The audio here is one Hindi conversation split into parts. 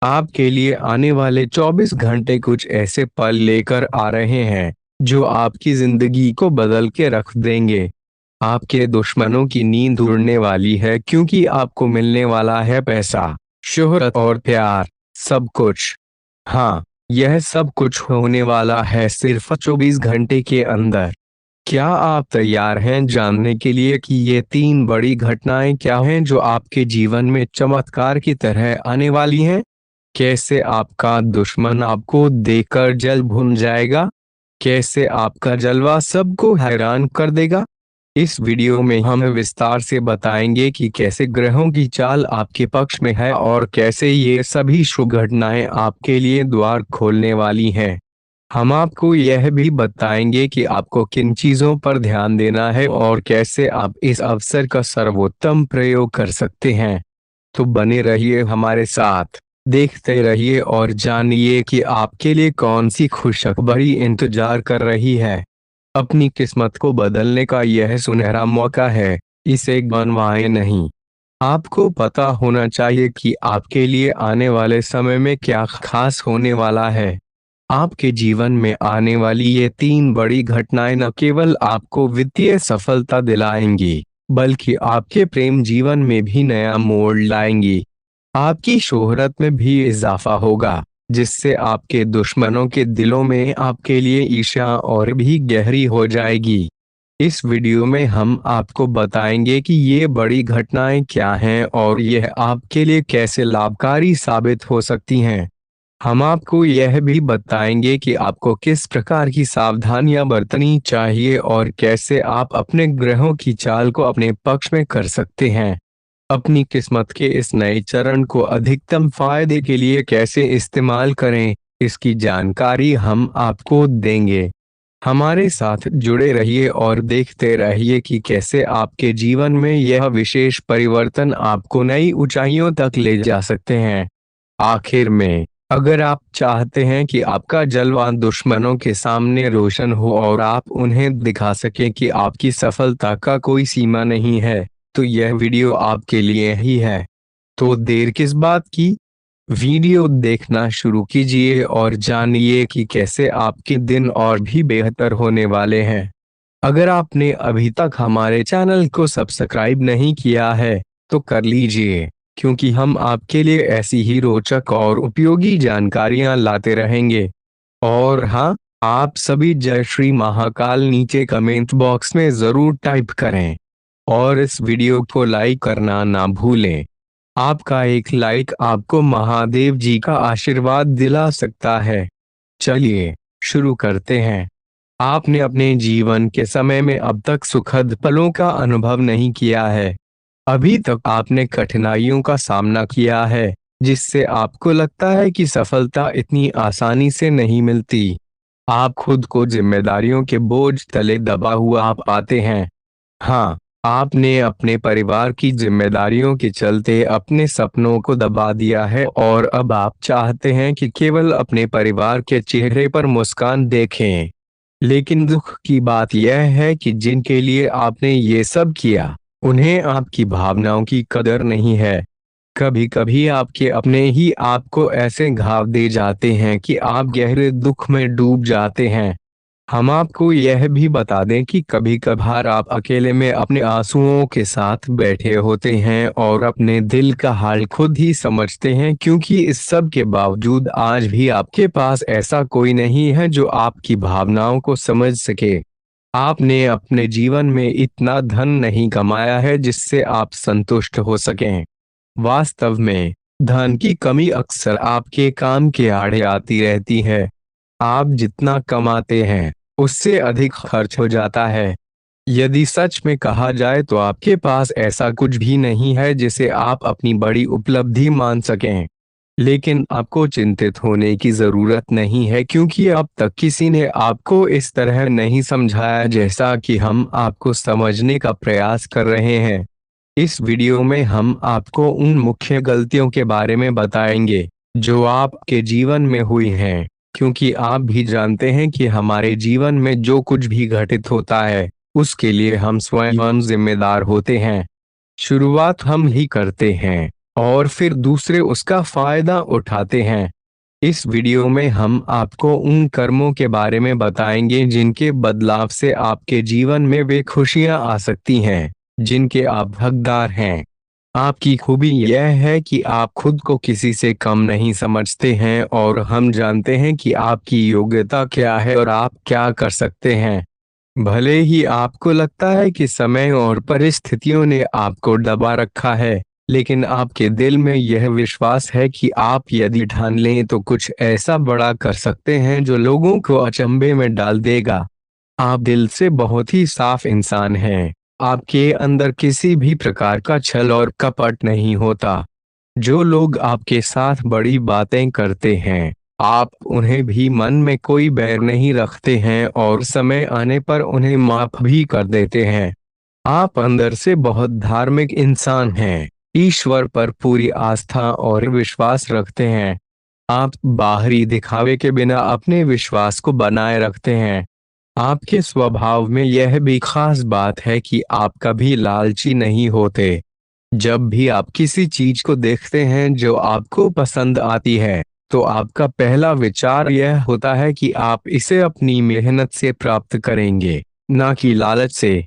आपके लिए आने वाले 24 घंटे कुछ ऐसे पल लेकर आ रहे हैं जो आपकी जिंदगी को बदल के रख देंगे। आपके दुश्मनों की नींद उड़ने वाली है क्योंकि आपको मिलने वाला है पैसा, शोहरत और प्यार, सब कुछ। हाँ, यह सब कुछ होने वाला है सिर्फ 24 घंटे के अंदर। क्या आप तैयार हैं जानने के लिए कि ये तीन बड़ी घटनाएं क्या हैं जो आपके जीवन में चमत्कार की तरह आने वाली हैं? कैसे आपका दुश्मन आपको देखकर जल भुन जाएगा, कैसे आपका जलवा सबको हैरान कर देगा। इस वीडियो में हम विस्तार से बताएंगे कि कैसे ग्रहों की चाल आपके पक्ष में है और कैसे ये सभी शुभ घटनाएं आपके लिए द्वार खोलने वाली हैं। हम आपको यह भी बताएंगे कि आपको किन चीजों पर ध्यान देना है और कैसे आप इस अवसर का सर्वोत्तम प्रयोग कर सकते हैं। तो बने रहिए हमारे साथ, देखते रहिए और जानिए कि आपके लिए कौन सी खुशखबरी इंतजार कर रही है। अपनी किस्मत को बदलने का यह सुनहरा मौका है, इसे गंवाएं नहीं। आपको पता होना चाहिए कि आपके लिए आने वाले समय में क्या खास होने वाला है। आपके जीवन में आने वाली ये तीन बड़ी घटनाएं न केवल आपको वित्तीय सफलता दिलाएंगी, बल्कि आपके प्रेम जीवन में भी नया मोड़ लाएंगी। आपकी शोहरत में भी इजाफा होगा, जिससे आपके दुश्मनों के दिलों में आपके लिए ईर्ष्या और भी गहरी हो जाएगी। इस वीडियो में हम आपको बताएंगे कि ये बड़ी घटनाएं क्या हैं और यह आपके लिए कैसे लाभकारी साबित हो सकती हैं। हम आपको यह भी बताएंगे कि आपको किस प्रकार की सावधानियां बरतनी चाहिए और कैसे आप अपने ग्रहों की चाल को अपने पक्ष में कर सकते हैं। अपनी किस्मत के इस नए चरण को अधिकतम फायदे के लिए कैसे इस्तेमाल करें, इसकी जानकारी हम आपको देंगे। हमारे साथ जुड़े रहिए और देखते रहिए कि कैसे आपके जीवन में यह विशेष परिवर्तन आपको नई ऊंचाइयों तक ले जा सकते हैं। आखिर में, अगर आप चाहते हैं कि आपका जलवा दुश्मनों के सामने रोशन हो और आप उन्हें दिखा सकें कि आपकी सफलता का कोई सीमा नहीं है, तो यह वीडियो आपके लिए ही है। तो देर किस बात की, वीडियो देखना शुरू कीजिए और जानिए कि कैसे आपके दिन और भी बेहतर होने वाले हैं। अगर आपने अभी तक हमारे चैनल को सब्सक्राइब नहीं किया है, तो कर लीजिए, क्योंकि हम आपके लिए ऐसी ही रोचक और उपयोगी जानकारियां लाते रहेंगे। और हाँ, आप सभी जय श्री महाकाल नीचे कमेंट बॉक्स में जरूर टाइप करें और इस वीडियो को लाइक करना ना भूलें। आपका एक लाइक आपको महादेव जी का आशीर्वाद दिला सकता है। चलिए शुरू करते हैं। आपने अपने जीवन के समय में अब तक सुखद पलों का अनुभव नहीं किया है। अभी तक आपने कठिनाइयों का सामना किया है, जिससे आपको लगता है कि सफलता इतनी आसानी से नहीं मिलती। आप खुद को जिम्मेदारियों के बोझ तले दबा हुआ पाते हैं। हाँ, आपने अपने परिवार की जिम्मेदारियों के चलते अपने सपनों को दबा दिया है और अब आप चाहते हैं कि केवल अपने परिवार के चेहरे पर मुस्कान देखें। लेकिन दुख की बात यह है कि जिनके लिए आपने ये सब किया, उन्हें आपकी भावनाओं की कदर नहीं है। कभी कभी आपके अपने ही आपको ऐसे घाव दे जाते हैं कि आप गहरे दुख में डूब जाते हैं। हम आपको यह भी बता दें कि कभी कभार आप अकेले में अपने आंसुओं के साथ बैठे होते हैं और अपने दिल का हाल खुद ही समझते हैं, क्योंकि इस सब के बावजूद आज भी आपके पास ऐसा कोई नहीं है जो आपकी भावनाओं को समझ सके। आपने अपने जीवन में इतना धन नहीं कमाया है जिससे आप संतुष्ट हो सकें। वास्तव में, धन की कमी अक्सर आपके काम के आड़े आती रहती है। आप जितना कमाते हैं, उससे अधिक खर्च हो जाता है। यदि सच में कहा जाए तो आपके पास ऐसा कुछ भी नहीं है जिसे आप अपनी बड़ी उपलब्धि मान सकें। लेकिन आपको चिंतित होने की जरूरत नहीं है, क्योंकि अब तक किसी ने आपको इस तरह नहीं समझाया जैसा कि हम आपको समझने का प्रयास कर रहे हैं। इस वीडियो में हम आपको उन मुख्य गलतियों के बारे में बताएंगे जो आपके जीवन में हुई हैं, क्योंकि आप भी जानते हैं कि हमारे जीवन में जो कुछ भी घटित होता है, उसके लिए हम स्वयं जिम्मेदार होते हैं। शुरुआत हम ही करते हैं और फिर दूसरे उसका फायदा उठाते हैं। इस वीडियो में हम आपको उन कर्मों के बारे में बताएंगे जिनके बदलाव से आपके जीवन में वे खुशियां आ सकती हैं जिनके आप हकदार हैं। आपकी खूबी यह है कि आप खुद को किसी से कम नहीं समझते हैं और हम जानते हैं कि आपकी योग्यता क्या है और आप क्या कर सकते हैं। भले ही आपको लगता है कि समय और परिस्थितियों ने आपको दबा रखा है, लेकिन आपके दिल में यह विश्वास है कि आप यदि ठान लें तो कुछ ऐसा बड़ा कर सकते हैं जो लोगों को अचंभे में डाल देगा। आप दिल से बहुत ही साफ इंसान हैं। आपके अंदर किसी भी प्रकार का छल और कपट नहीं होता। जो लोग आपके साथ बड़ी बातें करते हैं, आप उन्हें भी मन में कोई बैर नहीं रखते हैं और समय आने पर उन्हें माफ भी कर देते हैं। आप अंदर से बहुत धार्मिक इंसान हैं, ईश्वर पर पूरी आस्था और विश्वास रखते हैं। आप बाहरी दिखावे के बिना अपने विश्वास को बनाए रखते हैं। आपके स्वभाव में यह भी खास बात है कि आप कभी लालची नहीं होते। जब भी आप किसी चीज को देखते हैं जो आपको पसंद आती है, तो आपका पहला विचार यह होता है कि आप इसे अपनी मेहनत से प्राप्त करेंगे, ना कि लालच से।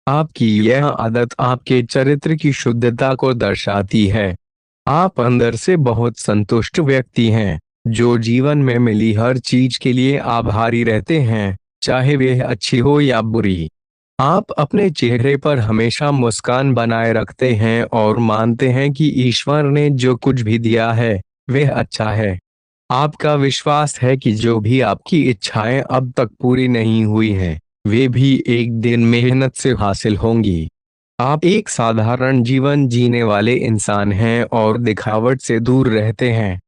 आपकी यह आदत आपके चरित्र की शुद्धता को दर्शाती है। आप अंदर से बहुत संतुष्ट व्यक्ति हैं, जो जीवन में मिली हर चीज के लिए आभारी रहते हैं, चाहे वह अच्छी हो या बुरी। आप अपने चेहरे पर हमेशा मुस्कान बनाए रखते हैं और मानते हैं कि ईश्वर ने जो कुछ भी दिया है वह अच्छा है। आपका विश्वास है कि जो भी आपकी इच्छाएं अब तक पूरी नहीं हुई हैं, वे भी एक दिन मेहनत से हासिल होंगी। आप एक साधारण जीवन जीने वाले इंसान हैं और दिखावट से दूर रहते हैं।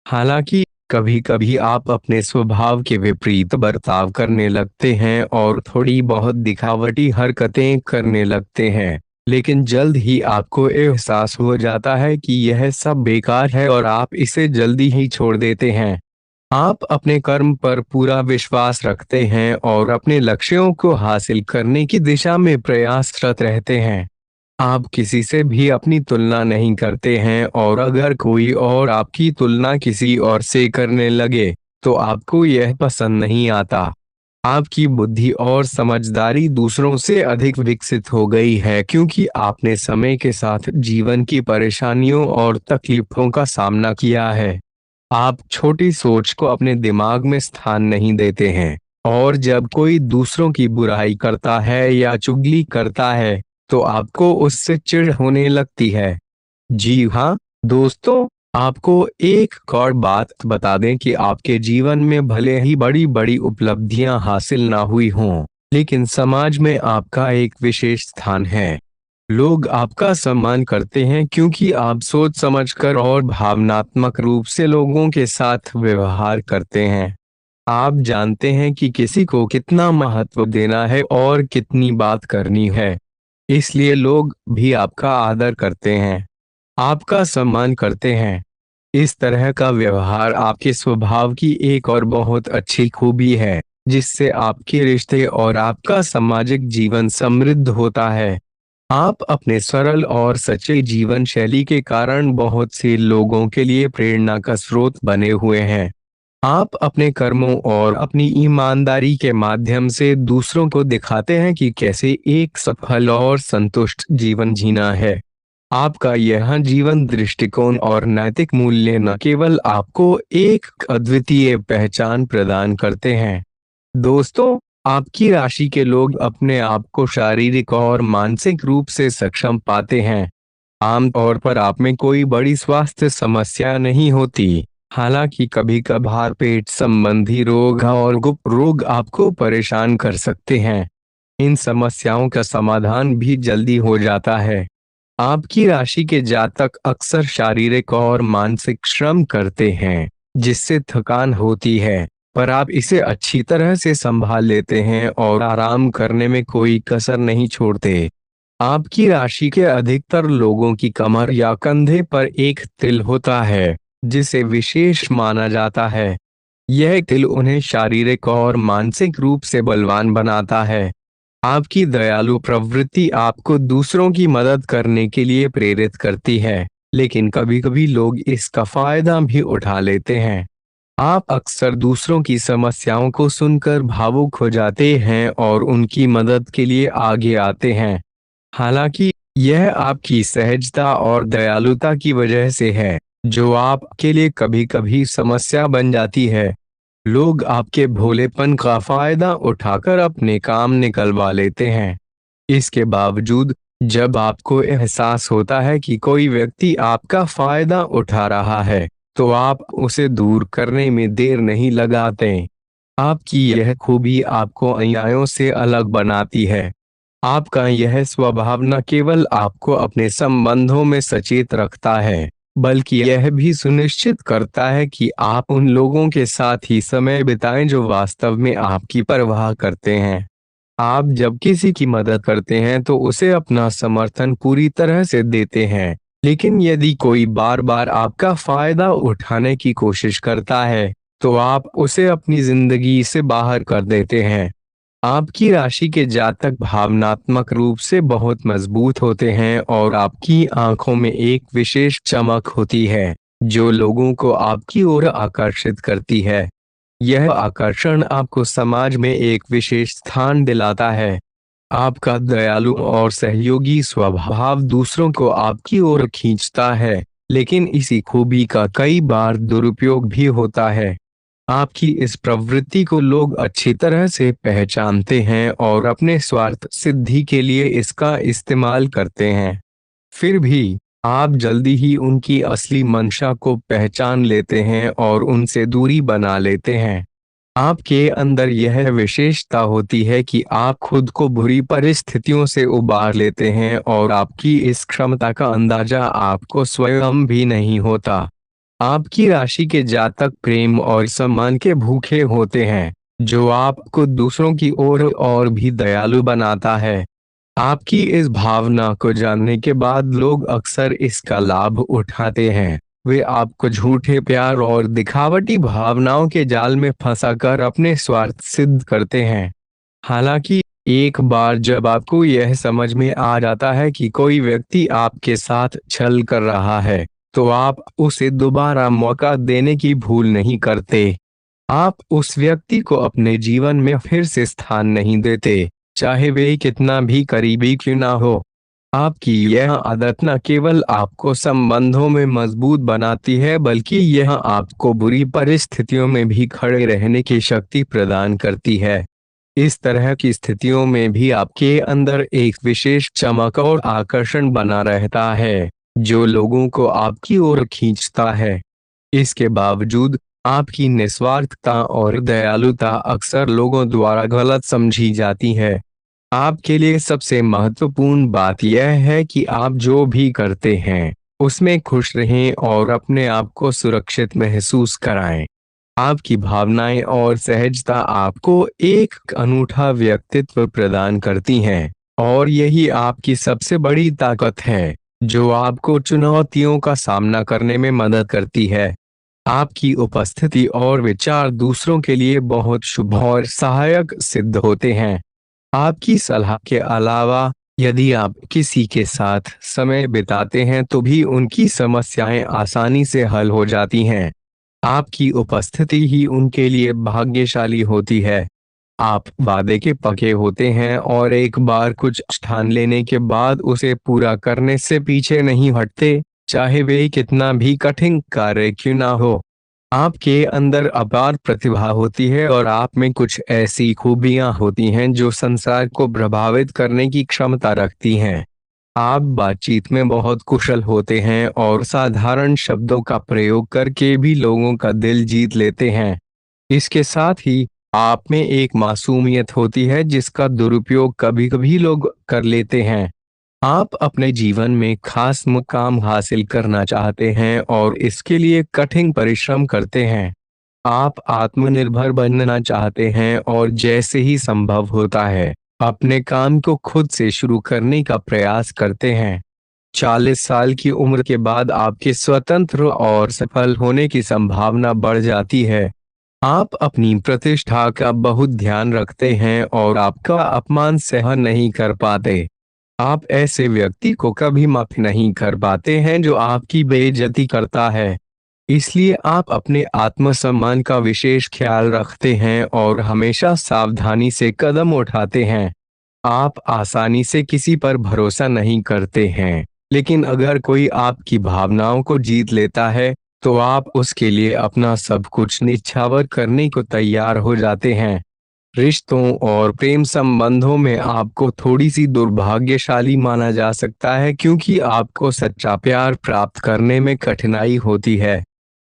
हालांकि कभी कभी आप अपने स्वभाव के विपरीत बर्ताव करने लगते हैं और थोड़ी बहुत दिखावटी हरकतें करने लगते हैं, लेकिन जल्द ही आपको एहसास हो जाता है कि यह सब बेकार है और आप इसे जल्दी ही छोड़ देते हैं। आप अपने कर्म पर पूरा विश्वास रखते हैं और अपने लक्ष्यों को हासिल करने की दिशा में प्रयासरत रहते हैं। आप किसी से भी अपनी तुलना नहीं करते हैं और अगर कोई और आपकी तुलना किसी और से करने लगे, तो आपको यह पसंद नहीं आता। आपकी बुद्धि और समझदारी दूसरों से अधिक विकसित हो गई है क्योंकि आपने समय के साथ जीवन की परेशानियों और तकलीफों का सामना किया है। आप छोटी सोच को अपने दिमाग में स्थान नहीं देते हैं और जब कोई दूसरों की बुराई करता है या चुगली करता है, तो आपको उससे चिढ़ होने लगती है। जी हाँ दोस्तों, आपको एक और बात बता दें कि आपके जीवन में भले ही बड़ी बड़ी उपलब्धियां हासिल ना हुई हों, लेकिन समाज में आपका एक विशेष स्थान है। लोग आपका सम्मान करते हैं क्योंकि आप सोच समझकर और भावनात्मक रूप से लोगों के साथ व्यवहार करते हैं। आप जानते हैं कि किसी को कितना महत्व देना है और कितनी बात करनी है, इसलिए लोग भी आपका आदर करते हैं, आपका सम्मान करते हैं। इस तरह का व्यवहार आपके स्वभाव की एक और बहुत अच्छी खूबी है, जिससे आपके रिश्ते और आपका सामाजिक जीवन समृद्ध होता है। आप अपने सरल और सच्चे जीवन शैली के कारण बहुत से लोगों के लिए प्रेरणा का स्रोत बने हुए हैं। आप अपने कर्मों और अपनी ईमानदारी के माध्यम से दूसरों को दिखाते हैं कि कैसे एक सफल और संतुष्ट जीवन जीना है। आपका यह जीवन दृष्टिकोण और नैतिक मूल्य न केवल आपको एक अद्वितीय पहचान प्रदान करते हैं। दोस्तों, आपकी राशि के लोग अपने आप को शारीरिक और मानसिक रूप से सक्षम पाते हैं। आमतौर पर आप में कोई बड़ी स्वास्थ्य समस्या नहीं होती, हालांकि कभी कभार पेट संबंधी रोग और गुप्त रोग आपको परेशान कर सकते हैं। इन समस्याओं का समाधान भी जल्दी हो जाता है। आपकी राशि के जातक अक्सर शारीरिक और मानसिक श्रम करते हैं, जिससे थकान होती है, पर आप इसे अच्छी तरह से संभाल लेते हैं और आराम करने में कोई कसर नहीं छोड़ते। आपकी राशि के अधिकतर लोगों की कमर या कंधे पर एक तिल होता है, जिसे विशेष माना जाता है। यह तिल उन्हें शारीरिक और मानसिक रूप से बलवान बनाता है। आपकी दयालु प्रवृत्ति आपको दूसरों की मदद करने के लिए प्रेरित करती है। लेकिन कभी कभी लोग इसका फायदा भी उठा लेते हैं। आप अक्सर दूसरों की समस्याओं को सुनकर भावुक हो जाते हैं और उनकी मदद के लिए आगे आते हैं। हालांकि यह आपकी सहजता और दयालुता की वजह से है, जो आपके लिए कभी कभी समस्या बन जाती है। लोग आपके भोलेपन का फायदा उठाकर अपने काम निकलवा लेते हैं। इसके बावजूद जब आपको एहसास होता है कि कोई व्यक्ति आपका फायदा उठा रहा है, तो आप उसे दूर करने में देर नहीं लगाते। आपकी यह खूबी आपको अन्यायों से अलग बनाती है। आपका यह स्वभाव न केवल आपको अपने संबंधों में सचेत रखता है, बल्कि यह भी सुनिश्चित करता है कि आप उन लोगों के साथ ही समय बिताएं जो वास्तव में आपकी परवाह करते हैं। आप जब किसी की मदद करते हैं तो उसे अपना समर्थन पूरी तरह से देते हैं, लेकिन यदि कोई बार बार आपका फायदा उठाने की कोशिश करता है, तो आप उसे अपनी जिंदगी से बाहर कर देते हैं। आपकी राशि के जातक भावनात्मक रूप से बहुत मजबूत होते हैं और आपकी आंखों में एक विशेष चमक होती है, जो लोगों को आपकी ओर आकर्षित करती है। यह आकर्षण आपको समाज में एक विशेष स्थान दिलाता है। आपका दयालु और सहयोगी स्वभाव दूसरों को आपकी ओर खींचता है, लेकिन इसी खूबी का कई बार दुरुपयोग भी होता है। आपकी इस प्रवृत्ति को लोग अच्छी तरह से पहचानते हैं और अपने स्वार्थ सिद्धि के लिए इसका इस्तेमाल करते हैं। फिर भी आप जल्दी ही उनकी असली मंशा को पहचान लेते हैं और उनसे दूरी बना लेते हैं। आपके अंदर यह विशेषता होती है कि आप खुद को बुरी परिस्थितियों से उबार लेते हैं और आपकी इस क्षमता का अंदाजा आपको स्वयं भी नहीं होता। आपकी राशि के जातक प्रेम और सम्मान के भूखे होते हैं, जो आपको दूसरों की ओर और भी दयालु बनाता है। आपकी इस भावना को जानने के बाद लोग अक्सर इसका लाभ उठाते हैं। वे आपको झूठे प्यार और दिखावटी भावनाओं के जाल में फंसाकर अपने स्वार्थ सिद्ध करते हैं। हालांकि एक बार जब आपको यह समझ में आ जाता है कि कोई व्यक्ति आपके साथ छल कर रहा है, तो आप उसे दोबारा मौका देने की भूल नहीं करते। आप उस व्यक्ति को अपने जीवन में फिर से स्थान नहीं देते, चाहे वे कितना भी करीबी क्यों ना हो। आपकी यह आदत न केवल आपको संबंधों में मजबूत बनाती है, बल्कि यह आपको बुरी परिस्थितियों में भी खड़े रहने की शक्ति प्रदान करती है। इस तरह की स्थितियों में भी आपके अंदर एक विशेष चमक और आकर्षण बना रहता है, जो लोगों को आपकी ओर खींचता है। इसके बावजूद आपकी निस्वार्थता और दयालुता अक्सर लोगों द्वारा गलत समझी जाती है। आपके लिए सबसे महत्वपूर्ण बात यह है कि आप जो भी करते हैं उसमें खुश रहें और अपने आप को सुरक्षित महसूस कराएं। आपकी भावनाएं और सहजता आपको एक अनूठा व्यक्तित्व प्रदान करती हैं, और यही आपकी सबसे बड़ी ताकत है, जो आपको चुनौतियों का सामना करने में मदद करती है। आपकी उपस्थिति और विचार दूसरों के लिए बहुत शुभ और सहायक सिद्ध होते हैं। आपकी सलाह के अलावा यदि आप किसी के साथ समय बिताते हैं तो भी उनकी समस्याएं आसानी से हल हो जाती हैं। आपकी उपस्थिति ही उनके लिए भाग्यशाली होती है। आप वादे के पक्के होते हैं और एक बार कुछ ठान लेने के बाद उसे पूरा करने से पीछे नहीं हटते, चाहे वे कितना भी कठिन कार्य क्यों ना हो। आपके अंदर अपार प्रतिभा होती है और आप में कुछ ऐसी खूबियां होती हैं जो संसार को प्रभावित करने की क्षमता रखती हैं। आप बातचीत में बहुत कुशल होते हैं और साधारण शब्दों का प्रयोग करके भी लोगों का दिल जीत लेते हैं। इसके साथ ही आप में एक मासूमियत होती है जिसका दुरुपयोग कभी कभी लोग कर लेते हैं। आप अपने जीवन में खास मुकाम हासिल करना चाहते हैं और इसके लिए कठिन परिश्रम करते हैं। आप आत्मनिर्भर बनना चाहते हैं और जैसे ही संभव होता है अपने काम को खुद से शुरू करने का प्रयास करते हैं। 40 साल की उम्र के बाद आपके स्वतंत्र और सफल होने की संभावना बढ़ जाती है। आप अपनी प्रतिष्ठा का बहुत ध्यान रखते हैं और आपका अपमान सहन नहीं कर पाते। आप ऐसे व्यक्ति को कभी माफ नहीं कर पाते हैं जो आपकी बेइज्जती करता है। इसलिए आप अपने आत्मसम्मान का विशेष ख्याल रखते हैं और हमेशा सावधानी से कदम उठाते हैं। आप आसानी से किसी पर भरोसा नहीं करते हैं, लेकिन अगर कोई आपकी भावनाओं को जीत लेता है तो आप उसके लिए अपना सब कुछ निछावर करने को तैयार हो जाते हैं। रिश्तों और प्रेम संबंधों में आपको थोड़ी सी दुर्भाग्यशाली माना जा सकता है, क्योंकि आपको सच्चा प्यार प्राप्त करने में कठिनाई होती है।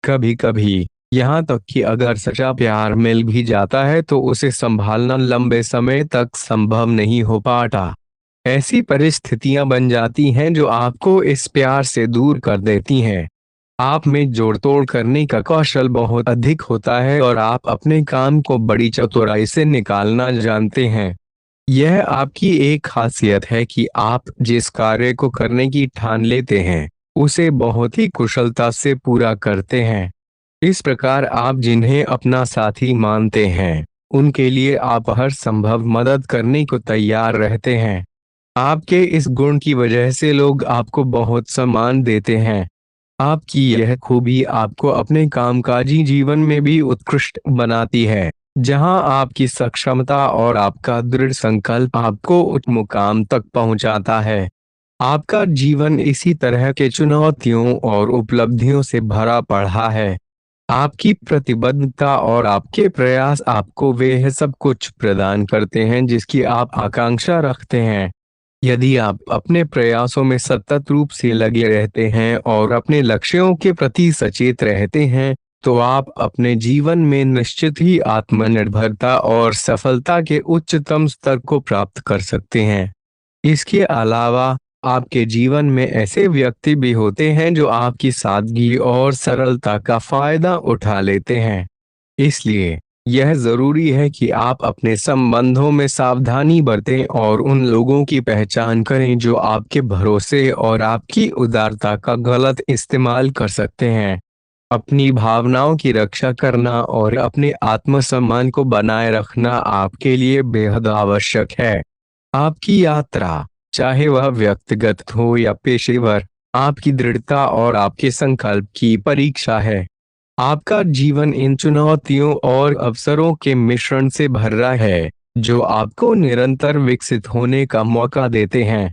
कभी कभी यहाँ तक कि अगर सच्चा प्यार मिल भी जाता है तो उसे संभालना लंबे समय तक संभव नहीं हो पाता। ऐसी परिस्थितियां बन जाती हैं जो आपको इस प्यार से दूर कर देती हैं। आप में जोड़ तोड़ करने का कौशल बहुत अधिक होता है और आप अपने काम को बड़ी चतुराई से निकालना जानते हैं। यह आपकी एक खासियत है कि आप जिस कार्य को करने की ठान लेते हैं उसे बहुत ही कुशलता से पूरा करते हैं। इस प्रकार आप जिन्हें अपना साथी मानते हैं उनके लिए आप हर संभव मदद करने को तैयार रहते हैं। आपके इस गुण की वजह से लोग आपको बहुत सम्मान देते हैं। आपकी यह खूबी आपको अपने कामकाजी जीवन में भी उत्कृष्ट बनाती है, जहां आपकी सक्षमता और आपका दृढ़ संकल्प आपको उच्च मुकाम तक पहुंचाता है। आपका जीवन इसी तरह के चुनौतियों और उपलब्धियों से भरा पड़ा है। आपकी प्रतिबद्धता और आपके प्रयास आपको वह सब कुछ प्रदान करते हैं जिसकी आप आकांक्षा रखते हैं। यदि आप अपने प्रयासों में सतत रूप से लगे रहते हैं और अपने लक्ष्यों के प्रति सचेत रहते हैं तो आप अपने जीवन में निश्चित ही आत्मनिर्भरता और सफलता के उच्चतम स्तर को प्राप्त कर सकते हैं। इसके अलावा आपके जीवन में ऐसे व्यक्ति भी होते हैं जो आपकी सादगी और सरलता का फायदा उठा लेते हैं। इसलिए यह जरूरी है कि आप अपने संबंधों में सावधानी बरतें और उन लोगों की पहचान करें जो आपके भरोसे और आपकी उदारता का गलत इस्तेमाल कर सकते हैं। अपनी भावनाओं की रक्षा करना और अपने आत्मसम्मान को बनाए रखना आपके लिए बेहद आवश्यक है। आपकी यात्रा, चाहे वह व्यक्तिगत हो या पेशेवर, आपकी दृढ़ता और आपके संकल्प की परीक्षा है। आपका जीवन इन चुनौतियों और अवसरों के मिश्रण से भरा है जो आपको निरंतर विकसित होने का मौका देते हैं।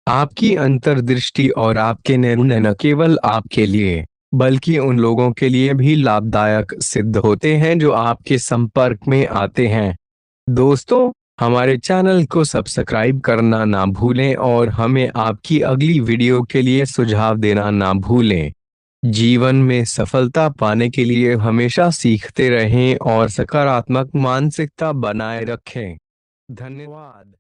आपकी अंतर्दृष्टि और आपके निर्णय न केवल आपके लिए बल्कि उन लोगों के लिए भी लाभदायक सिद्ध होते हैं जो आपके संपर्क में आते हैं। दोस्तों, हमारे चैनल को सब्सक्राइब करना ना भूलें और हमें आपकी अगली वीडियो के लिए सुझाव देना ना भूलें। जीवन में सफलता पाने के लिए हमेशा सीखते रहें और सकारात्मक मानसिकता बनाए रखें। धन्यवाद।